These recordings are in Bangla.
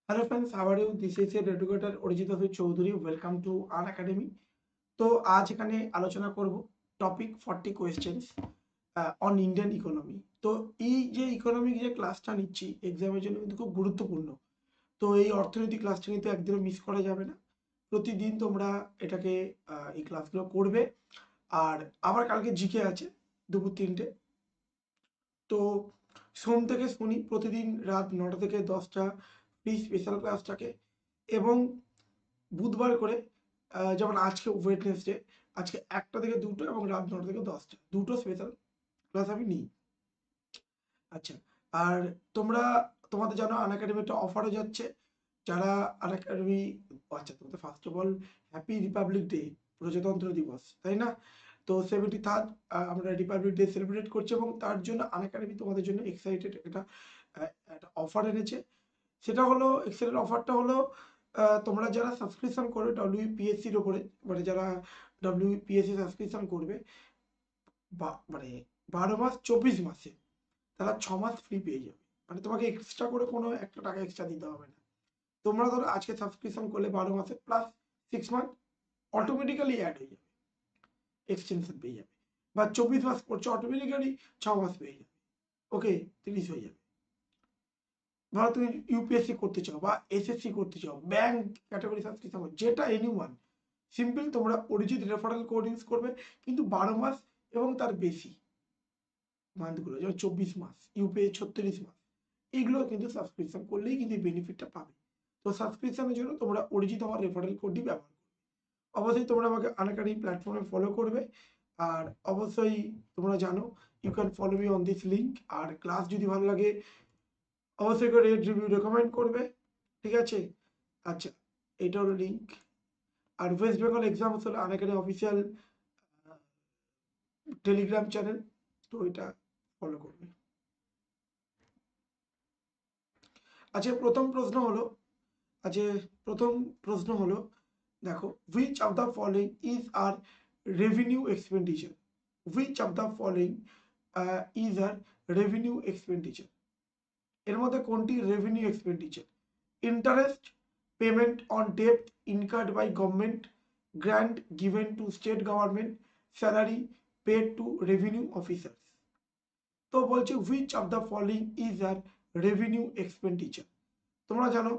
Hello friends, how are you? This is your educator Arijit Basu Chowdhury. Welcome to Unacademy. তো আজ এখানে আলোচনা করব topic 40 questions on Indian economy. তো এই যে ইকোনমিক যে ক্লাসটা নিচ্ছি এক্সামের জন্য কিন্তু খুব গুরুত্বপূর্ণ। তো এই অর্থনীতি ক্লাসটা কিন্তু একদিনও মিস করা যাবে না। প্রতিদিন তোমরা এটাকে এই ক্লাসগুলো করবে। আর আবার কালকে জিকে আছে দুপুর 3টে। তো সোম থেকে শনি প্রতিদিন রাত 9টা থেকে 10টা ফ্রি স্পেশাল ক্লাস থাকে এবং বুধবার করে যেমন আজকে ওয়েডনেসডে, আজকে 1টা থেকে 2টো এবং রাত 9টা থেকে 10টা দুটো স্পেশাল ক্লাস আমি নিই। আচ্ছা, আর তোমরা তোমাদের জানো আনএকাডেমি একটা অফারও যাচ্ছে। যারা আনএকাডেমি, আচ্ছা তোমাদের first of all happy Republic day, প্রজাতন্ত্র দিবস, তাই না? তো 73rd আমরা রিপাবলিক ডে সেলিব্রেট করছি এবং তার জন্য আনএকাডেমি তোমাদের জন্য এক্সাইটেড একটা একটা অফার এনেছে। সেটা হলো এক্সেলের অফারটা হলো তোমরা যারা সাবস্ক্রিপশন করবে WBPSC-র ওপরে, মানে যারা WBPSC সাবস্ক্রিপশন করবে মানে 12 মাস 24 মাসে, তারা 6 মাস ফ্রি পেয়ে যাবে। মানে তোমাকে এক্সট্রা করে কোনো একটা টাকা এক্সট্রা দিতে হবে না। তোমরা ধরো আজকে সাবস্ক্রিপশন করলে 12 মাসে প্লাস 6 মান্থ অটোমেটিক্যালি অ্যাড হয়ে যাবে, এক্সটেনশন পেয়ে যাবে। বা 24 মাস করছো অটোমেটিক্যালি 6 মাস পেয়ে যাবে, ওকে 30 হয়ে যাবে। ধরো তুমি ইউপিএসসি করতে চাও বা এসএসসি করতে চাও, ব্যাংক ক্যাটাগরি সাবস্ক্রিপশন, যেটা এনিওয়ান, সিম্পল তোমরা অরিজিৎ রেফারেল কোড ইউজ করবে, কিন্তু 12 মাস এবং তার বেশি মান্থগুলো, যেমন 24 মাস, ইউপিএস 36 মাস, এইগুলো কিন্তু সাবস্ক্রিপশন করলেই কিন্তু বেনিফিটটা পাবে। তো সাবস্ক্রিপশনের জন্য তোমরা অরিজিৎ আমার রেফারেল কোডটি ব্যবহার করবে। অবশ্যই তোমরা আমাকে আনএকাডেমি প্ল্যাটফর্মে ফলো করবে। আর অবশ্যই তোমরা জানো you can follow me on this link. আর ক্লাস যদি ভালো লাগে অবশ্যই করে রেট রিভিউ রেকমেন্ড করবে, ঠিক আছে? আচ্ছা, এটা হলো লিঙ্ক। আর ওয়েস্ট বেঙ্গল এক্সাম হলো আনএকাডেমি অফিসিয়াল টেলিগ্রাম চ্যানেল, তো এটা ফলো করবে। আচ্ছা, আচ্ছা প্রথম প্রশ্ন হলো, দেখো, which of the following is are revenue expenditure? Which of the following is are revenue expenditure? এর মধ্যে কোনটি revenue expenditure? Interest payment on debt incurred by government, grant given to state government, salary paid to revenue officers. তো বলছে which of the following is are revenue expenditure. তোমরা জানো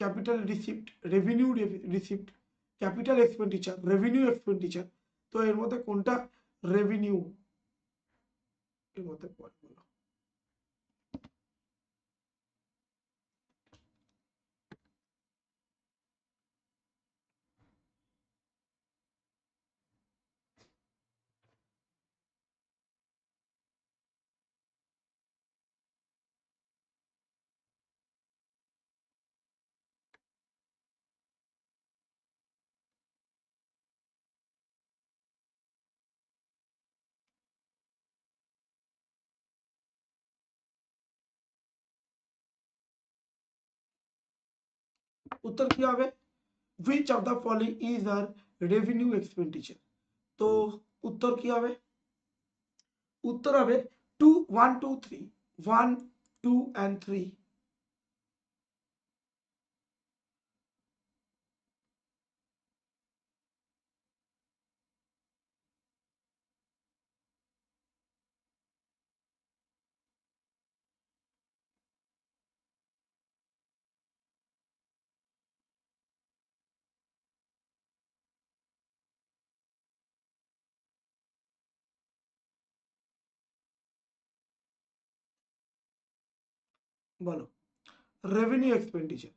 capital receipt, revenue receipt, capital expenditure, revenue expenditure. তো এর মধ্যে কোনটা রেভিনিউ এর মধ্যে পড়ে বলো? উত্তর কি হবে? which of the following is our revenue expenditure? তো উত্তর কি হবে? উত্তর হবে 2 1 2 3, 1 2 and 3। বলো রেভিনিউ এক্সপেন্ডিচার।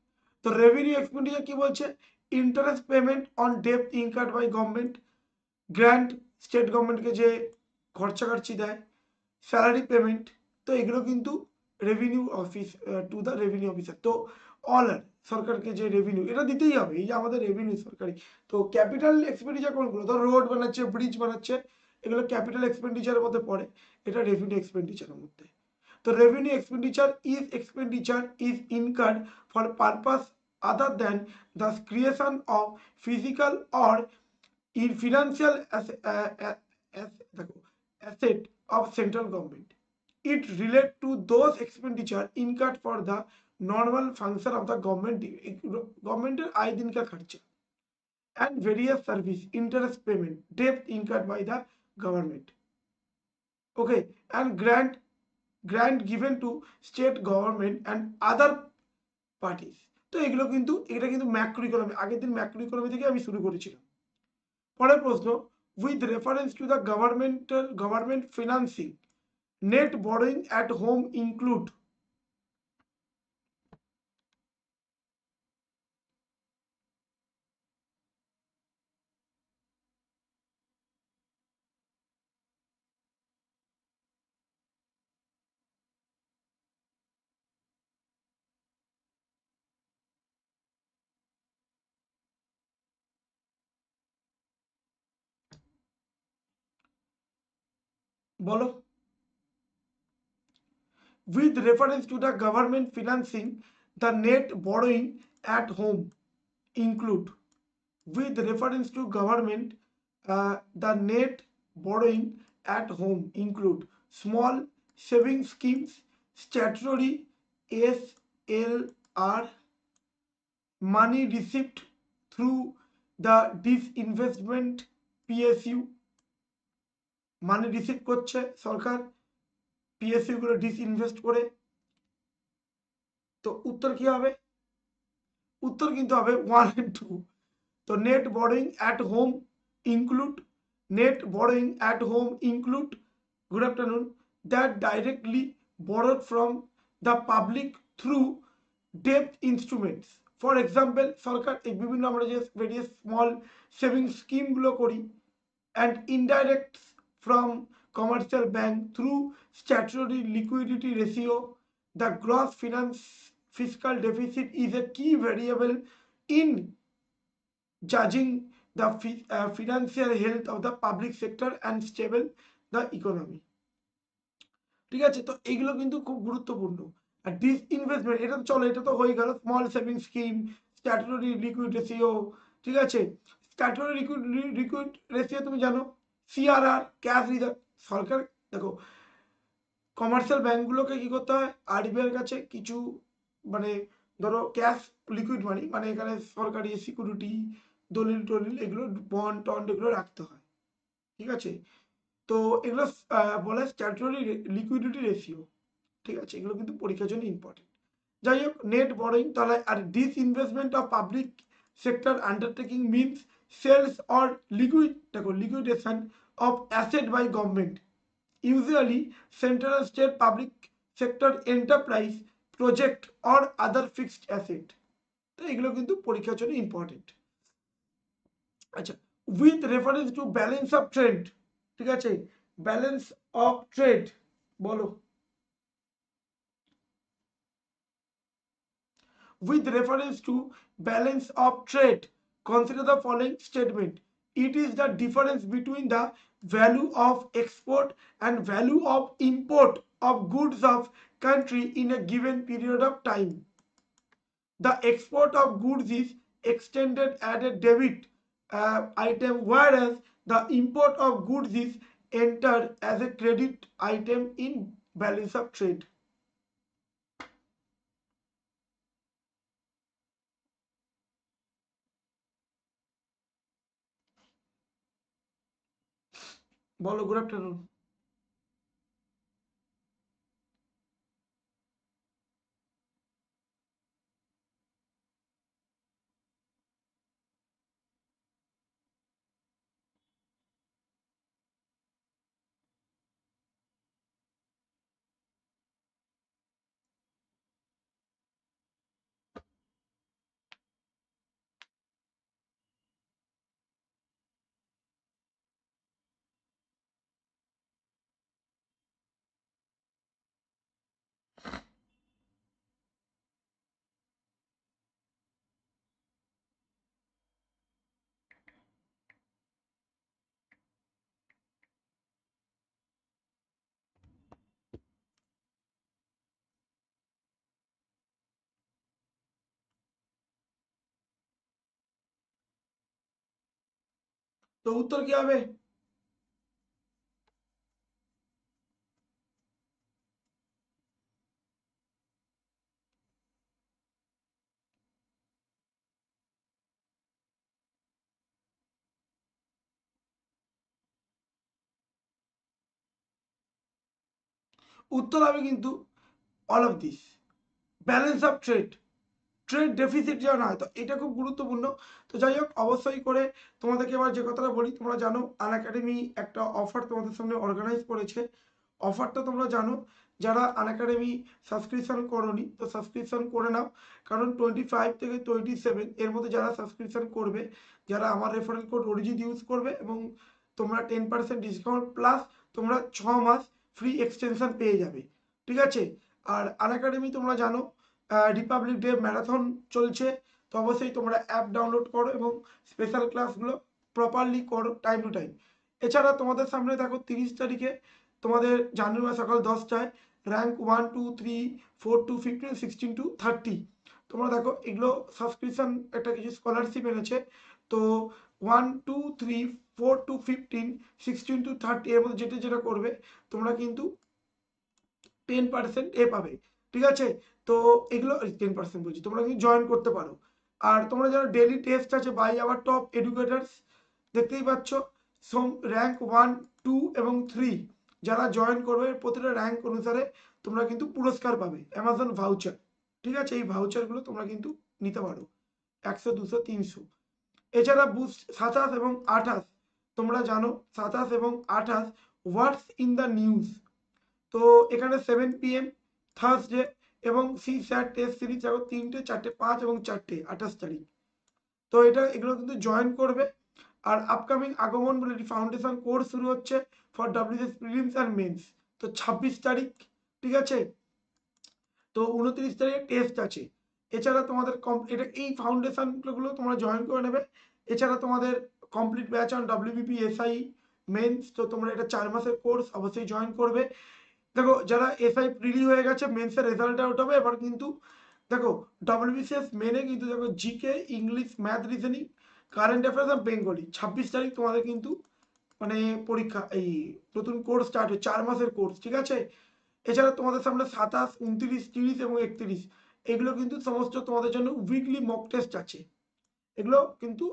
তো রেভিনিউ এক্সপেন্ডিচার কি বলছে? Interest payment on debt incurred by government, grant state গভর্নমেন্টকে যে খরচাকার্চি দেয়, স্যালারি পেমেন্ট। তো এগুলো কিন্তু revenue office, to the revenue officer. তো অল আর সরকারকে যে রেভিনিউ এটা দিতেই হবে, এই যে আমাদের রেভিনিউ সরকারি। তো ক্যাপিটাল এক্সপেন্ডিচার কোনগুলো? ধর রোড বানাচ্ছে, ব্রিজ বানাচ্ছে, এগুলো ক্যাপিটাল এক্সপেন্ডিচারের মধ্যে পড়ে, এটা রেভিনিউ এক্সপেন্ডিচারের মধ্যে। তো revenue expenditure is incurred for purpose other than the creation of physical or in financial asset of central government. It relates to those expenditure incurred for the normal function of the government, গভর্নমেন্টের আয় দিনকার খরচা, and various service interest payment debt incurred by the government. Okay, and grant given to state government and other parties. তো এগুলো কিন্তু এটা কিন্তু ম্যাক্রো ইকোনমি, আগের দিন ম্যাক্রো ইকোনমি থেকে আমি শুরু করেছিলাম। পরের প্রশ্ন, with reference to the government financing net borrowing at home include. বলো। with reference to the government financing the net borrowing at home include, with reference to government the net borrowing at home include small saving schemes, statutory SLR, money received through the disinvestment PSU, money receive করছে সরকার পিএসইউ গুলো ডিসইনভেস্ট করে। তো উত্তর কি হবে? উত্তর কিন্তু হবে 1 and 2। তো net borrowing at home include, net borrowing at home include, good afternoon, that directly borrowed from the public through debt instruments। For example সরকার এই বিভিন্ন আমরা যে ভেরিয়াস স্মল সেভিং স্কিম গুলো করি, and indirect from commercial bank through statutory liquidity ratio. The gross fiscal deficit is a key variable in judging the financial health of the public sector and stable the economy। ঠিক আছে, তো এইগুলো কিন্তু খুব গুরুত্বপূর্ণ। আর ডিসইনভেস্টমেন্ট এটা তো চলো, এটা তো হয়ে গেল small saving scheme, statutory liquid ratio. ঠিক আছে, স্ট্যাটুটরি লিকুইড রেশিও তুমি জানো, সিআরআর ক্যাশ রিজার্ভ। সরকার দেখো কমার্শিয়াল ব্যাংকগুলোকে কি করতে হয়, আরবিআইয়ের কাছে কিছু মানে ধরো ক্যাশ লিকুইড মানি, মানে এখানে সরকারি সিকিউরিটি দলিল টলিল এগুলো বন্ড টন্ড এগুলো রাখতে হয়। ঠিক আছে, তো এগুলো বলে স্ট্যাটুটরি লিকুইডিটি রেশিও। ঠিক আছে, এগুলো কিন্তু পরীক্ষার জন্য ইম্পর্টেন্ট। যাই হোক, নেট বরোয়িং তাহলে, আর disinvestment of public sector undertaking means sales or liquidation of asset by government, usually central state public sector enterprise project or other fixed asset। তো এগুলো কিন্তু পরীক্ষার জন্য ইম্পর্টেন্ট। আচ্ছা, with reference to balance of trade. ঠিক আছে, ব্যালেন্স অফ ট্রেড বলো। with reference to balance of trade, consider the following statement: it is the difference between the value of export and value of import of goods of country in a given period of time. The export of goods is extended at a debit item, whereas the import of goods is entered as a credit item in balance of trade। বলো, গুড আফটারনুন। তো উত্তর কি হবে? উত্তর হবে কিন্তু all of this. Balance of trade deficit যেন হয়, তো এটা খুব গুরুত্বপূর্ণ। তো যাই হোক, অবশ্যই করে তোমাদেরকে এবার যে কথাটা বলি, তোমরা জানো আনএকাডেমি একটা অফার তোমাদের সামনে অর্গানাইজ করেছে। অফারটা তোমরা জানো, যারা আনএকাডেমি সাবস্ক্রিপশন করোনি তো সাবস্ক্রিপশন করে নাও, কারণ 25 থেকে 27 এর মধ্যে যারা সাবস্ক্রিপশন করবে, যারা আমার রেফারেল কোড অরিজিৎ ইউজ করবে, এবং তোমরা 10% ডিসকাউন্ট প্লাস তোমরা 6 মাস ফ্রি এক্সটেনশন পেয়ে যাবে, ঠিক আছে। আর আনএকাডেমি তোমরা জানো রিপাবলিক ডে ম্যারাথন চলছে, তো অবশ্যই তোমরা অ্যাপ ডাউনলোড করো এবং স্পেশাল ক্লাসগুলো প্রপারলি করো টাইম টু টাইম। এছাড়া তোমাদের সামনে দেখো 30 তারিখে তোমাদের জানুয়ারি মাস সকাল 10টায় র্যাঙ্ক 1 2 3 4 টু 15 16 টু 30, তোমরা দেখো এগুলো সাবস্ক্রিপশন একটা কিছু স্কলারশিপ এনেছে। তো 1 2 3 4 টু 15 16 টু 30 এর মধ্যে যেটা যেটা করবে তোমরা কিন্তু 10% পাবে, ঠিক আছে। তো এগুলো 10% বলছি, তোমরা কিন্তু জয়েন করতে পারো। আর তোমরা যারা ডেইলি টেস্ট আছে বাই আওয়ার টপ এডুকেটার্স, দেখতেই পাচ্ছ র্যাঙ্ক 1 2 এবং 3 যারা জয়েন করবে প্রতিটা র্যাঙ্ক অনুসারে তোমরা কিন্তু পুরস্কার পাবে, অ্যামাজন ভাউচার, ঠিক আছে। এই ভাউচারগুলো তোমরা কিন্তু নিতে পারো 100 200 300। এছাড়া বুস্ট 27 এবং 28, তোমরা জানো 27 এবং 28 হোয়াটস ইন দ্য নিউজ, তো এখানে 7 PM থার্সডে এবং সি স্যাট টেস্ট সিরিজ এখন 3টে 4টে 5 এবং 4টে 28 তারিখ, তো এগুলো কিন্তু জয়েন করবে। আর আপকামিং আগমন বলে একটি ফাউন্ডেশন কোর্স শুরু হচ্ছে for WBCS prelims and men's, তো 26 তারিখ, ঠিক আছে। তো 29 তারিখে টেস্ট আছে। এছাড়া তোমাদের এটা এই ফাউন্ডেশনগুলো তোমরা জয়েন করে নেবে। এছাড়া তোমাদের complete batch on WBPSC mains, তো তোমরা এটা 4 মাসের কোর্স অবশ্যই জয়েন করবে। দেখো যারা এসআই প্রিলি হয়ে গেছে, মেন্সের রেজাল্ট আউট হবে এবার কিন্তু। দেখো WBCS মেনে কিন্তু দেখো GK, English, math, reasoning, current affairs আর বেঙ্গলি 26 তারিখ তোমাদের কিন্তু মানে পরীক্ষা, এই নতুন কোর্স স্টার্ট হয়, 4 মাসের কোর্স, ঠিক আছে। এছাড়া তোমাদের সামনে 27 29 30 এবং 31 এগুলো কিন্তু সমস্ত তোমাদের জন্য উইকলি মক টেস্ট আছে, এগুলো কিন্তু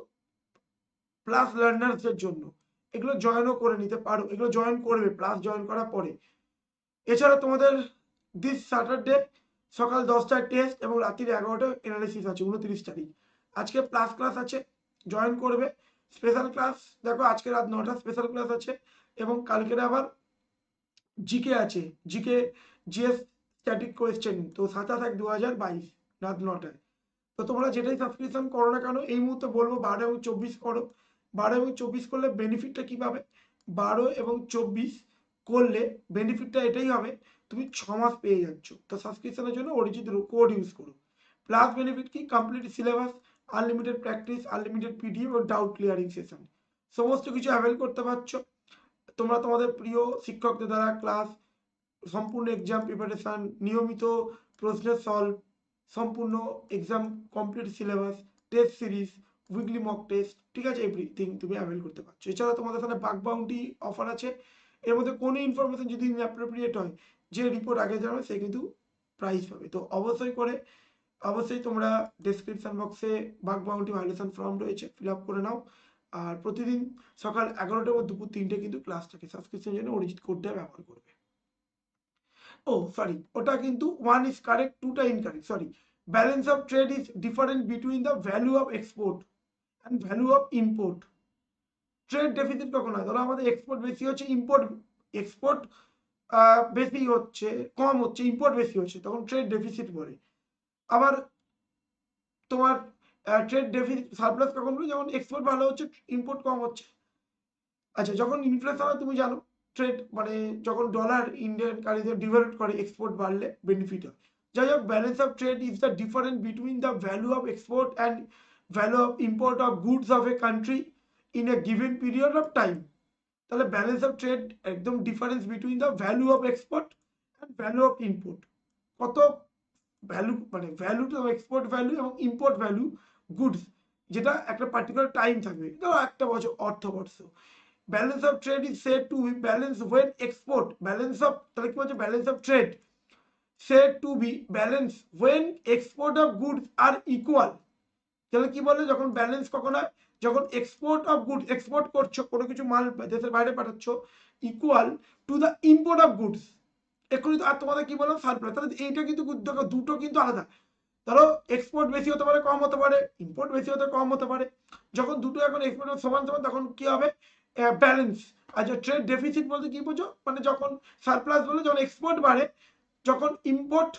প্লাস লার্নার্সদের জন্য, এগুলো জয়েনও করে নিতে পারো, এগুলো জয়েন করবে প্লাস জয়েন করার পরে। এছাড়া তোমাদের দিস স্যাটারডে সকাল 10টায় টেস্ট এবং রাত্রি 11টায় অ্যানালিসিস আছে 29 তারিখ। আজকে প্লাস ক্লাস আছে, জয়েন করবে। স্পেশাল ক্লাস দেখো আজকে রাত 9টা স্পেশাল ক্লাস আছে, এবং কালকের আবার জিকে আছে, জিকে জিএস স্ট্যাটিক কোয়েশ্চেন, তো 27/1/2022 রাত 9টায়। তো তোমরা যেটাই সাবস্ক্রিপশন করো না কেন এই মুহূর্তে বলবো 12 এবং 24 করো। 12 এবং 24 করলে বেনিফিটটা কি পাবে, 12 এবং 24 করলে বেনিফিটটা এটাই হবে, তুমি 6 মাস পেয়ে যাচ্ছ। তো সাবস্ক্রিপশনের জন্য অরিজিৎ কোড ইউজ করো। প্লাস বেনিফিট কি, complete syllabus, unlimited practice, unlimited PDF এবং ডাউট ক্লিয়ারিং সেশন, সমস্ত কিছু অ্যাভেল করতে পারছো। তোমরা তোমাদের প্রিয় শিক্ষকদের দ্বারা ক্লাস, সম্পূর্ণ এক্সাম প্রিপারেশন, নিয়মিত প্রশ্নের সলভ, সম্পূর্ণ exam complete syllabus, test series, weekly mock test, ঠিক আছে, এভরিথিং তুমি অ্যাভেল করতে পারছো। এছাড়া তোমাদের সাথে বাগ বাউন্টি অফার আছে, এর মধ্যে কোনো ইনফরমেশন যদি ইনঅ্যাপ্রোপ্রিয়েট হয়, যে রিপোর্ট আগে জানাবে সে কিন্তু প্রাইজ পাবে। তো অবশ্যই তোমরা ডেসক্রিপশন বক্সে বাগ বাউন্টি ভাইলেশন ফর্ম রয়েছে, ফিল আপ করে নাও। আর প্রতিদিন সকাল 11টা ও দুপুর 3টে কিন্তু ক্লাস থাকে, সাবস্ক্রিপশনের জন্য অরিজিৎ কোডটা ব্যবহার করবে। ও সরি, ওটা কিন্তু 1 is correct 2টা incorrect, sorry. Balance of trade is different between the value of export and value of import. Trade deficit কখন হয়, ধরো আমাদের এক্সপোর্ট বেশি হচ্ছে, এক্সপোর্ট বেশি হচ্ছে, কম হচ্ছে, ইম্পোর্ট বেশি হচ্ছে, তখন ট্রেড ডেফিসিট বলে। আবার তোমার ট্রেড ডেফিসিট সারপ্লাস কখন বলে, যখন এক্সপোর্ট ভালো হচ্ছে ইম্পোর্ট কম হচ্ছে। আচ্ছা, যখন ইনফ্লেশন হয় তুমি জানো ট্রেড মানে যখন ডলার ইন্ডিয়ান কারেন্সি ডিভ্যালুয়েট করে এক্সপোর্ট বাড়লে বেনিফিট হয়। যাই হোক, balance of trade is the difference between the value of export and value of import of goods of a country in a given period of time. তাহলে ব্যালেন্স অফ ট্রেড একদম difference between the value of export and value of import, কত ভ্যালু মানে ভ্যালু টু এক্সপোর্ট ভ্যালু এবং ইম্পোর্ট ভ্যালু গুডস, যেটা একটা পার্টিকুলার টাইম থাকবে, ধরো একটা বছর অর্থবর্ষ। Balance of trade is said to be balanced when export balance of তাহলে কি বলছে, balance of trade said to be balanced when export of goods are equal। তাহলে কি বলে, যখন ব্যালেন্স কখন হয়, যখন এক্সপোর্ট অফ গুডস, এক্সপোর্ট করছো কোনো কিছু মাল দেশের বাইরে পাঠাচ্ছ, equal to the import of goods, এক্ষুনি আর তোমাদের কি বললাম সারপ্লাস, তাহলে এইটা কিন্তু দেখো দুটো কিন্তু আলাদা। ধরো এক্সপোর্ট বেশি হতে পারে, কম হতে পারে, ইম্পোর্ট বেশি হতে কম হতে পারে। যখন দুটো এখন এক্সপোর্ট সমান সমান তখন কি হবে, ব্যালেন্স। আর যে ট্রেড ডেফিসিট বলতে কি বুঝো, মানে যখন সারপ্লাস বলে যখন এক্সপোর্ট বাড়ে, যখন ইম্পোর্ট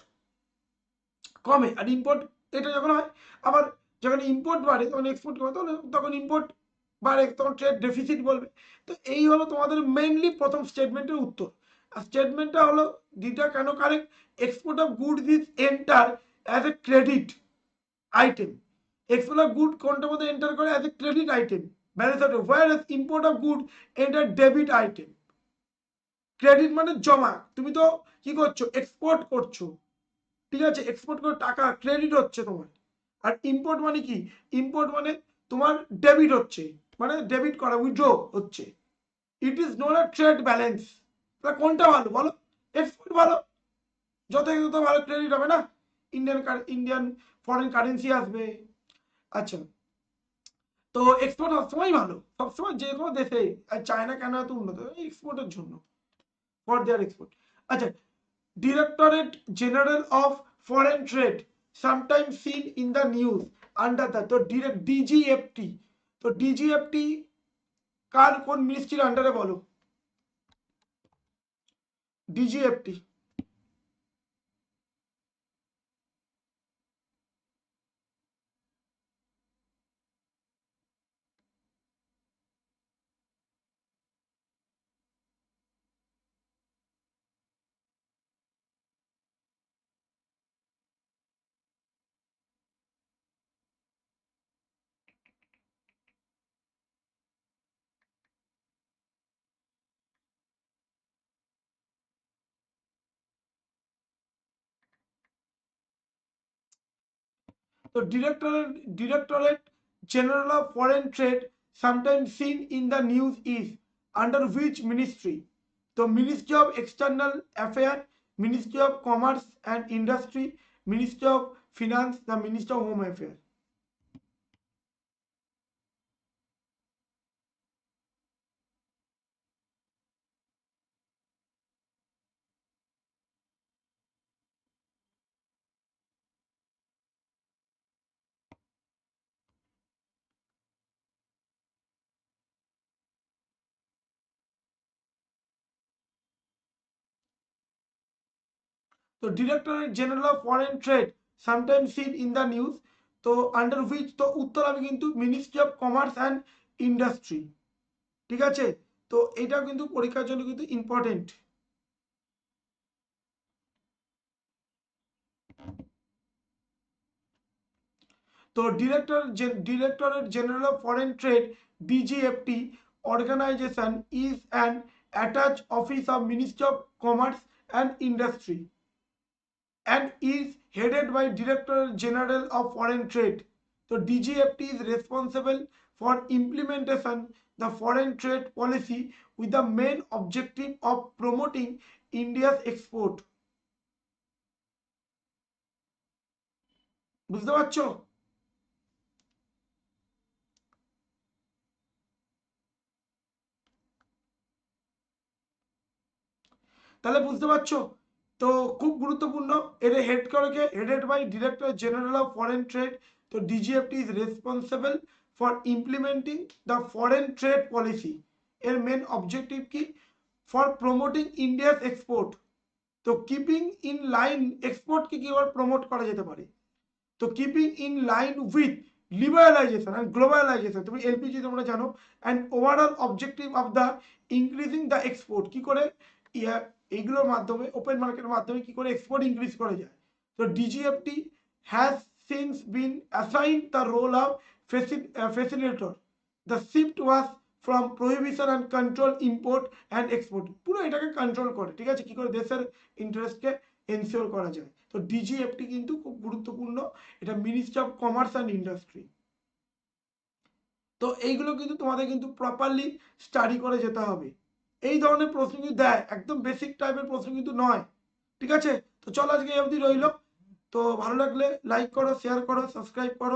কমে। আর ইম্পোর্ট এটা যখন হয়, আবার যখন ইম্পোর্ট বাড়ে তখন এক্সপোর্ট কমে, তখন ইম্পোর্ট বাড়ে তখন ট্রেড ডেফিসিট বলবে। তো এই হলো তোমাদের মেইনলি প্রথম স্টেটমেন্টের উত্তর। আর স্টেটমেন্টটা হলো দুইটা কেন correct, export of goods is enter as a credit item. Export of good কোনটার মধ্যে এন্টার করে, as a credit item balance item, where import of good enter debit item. Credit মানে জমা, তুমি তো কি করছো, এক্সপোর্ট করছো, ঠিক আছে, এক্সপোর্ট করে টাকা ক্রেডিট হচ্ছে তোমার। আর ইম্পোর্ট মানে কি, ইম্পোর্ট মানে তোমার ডেবিট হচ্ছে, মানে ডেবিট করা, উইথড্র হচ্ছে। It is not a trade balance. তাহলে কোনটা ভালো বলো, এক্সপোর্ট ভালো, যত যত ভালো ক্রেডিট হবে না, ইন্ডিয়ান ফরেন কারেন্সি আসবে। আচ্ছা, তো এক্সপোর্ট সবসময় ভালো, সবসময় যে কোনো দেশে। আর চায়না কেন এত উন্নত, এক্সপোর্টের জন্য, ফর দেয়ার এক্সপোর্ট। আচ্ছা, Directorate General of Foreign Trade, sometimes seen in the news under the তো DGFT। তো DGFT কার কোন মিনিস্ট্রির আন্ডারে বলো, DGFT? তো Directorate General of Foreign Trade, sometimes seen in the news, is under which ministry? তো Ministry of External Affairs, Ministry of Commerce and Industry, Ministry of Finance, the Ministry of Home Affairs। তো Directorate General of Foreign Trade, sometimes seen in the news, তো under which, তো উত্তর আমি কিন্তু ministry of commerce and industry, ঠিক আছে। তো এটা কিন্তু পরীক্ষার জন্য কিন্তু ইম্পর্টেন্ট। তো Directorate General of Foreign Trade, DGFT organization is an attached office of Ministry of Commerce and Industry and is headed by Director General of Foreign Trade. So DGFT is responsible for implementation the foreign trade policy with the main objective of promoting India's export. বুঝতে পারছো? তাহলে বুঝতে পারছো, তো খুব গুরুত্বপূর্ণ। এটা হেড করে কে, headed by director general of foreign trade. তো DGFT is responsible for implementing the foreign trade policy. এর মেন অবজেক্টিভ কি, ফর প্রমোটিং ইন্ডিয়াস এক্সপোর্ট। তো কিপিং ইন লাইন, এক্সপোর্টকে কিভাবে প্রমোট করা যেতে পারে, তো keeping in line with liberalisation and globalisation, তুমি এলপিজি তোমরা জানো, and overall objective of the increasing the export, কি করে এইগুলোর মাধ্যমে, ওপেন মার্কেটের মাধ্যমে কি করে এক্সপোর্ট ইনক্রিজ করা যায়। তো DGFT has since been assigned the role of facilitator. The shift was from prohibition and control import and export, পুরো এটাকে কন্ট্রোল করে, ঠিক আছে, কি করে দেশের ইন্টারেস্টকে এনশিওর করা যায়। তো ডিজিএফটি কিন্তু খুব গুরুত্বপূর্ণ, এটা ministry of commerce and industry. তো এইগুলো কিন্তু তোমাদের কিন্তু প্রপারলি স্টাডি করে যেতে হবে। এই ধরনের প্রশ্ন কিন্তু দেয়, একদম বেসিক টাইপের প্রশ্ন কিন্তু নয়, ঠিক আছে। তো চলো আজকে এই অবধি রইলো। তো ভালো লাগলে লাইক করো, শেয়ার করো, সাবস্ক্রাইব করো।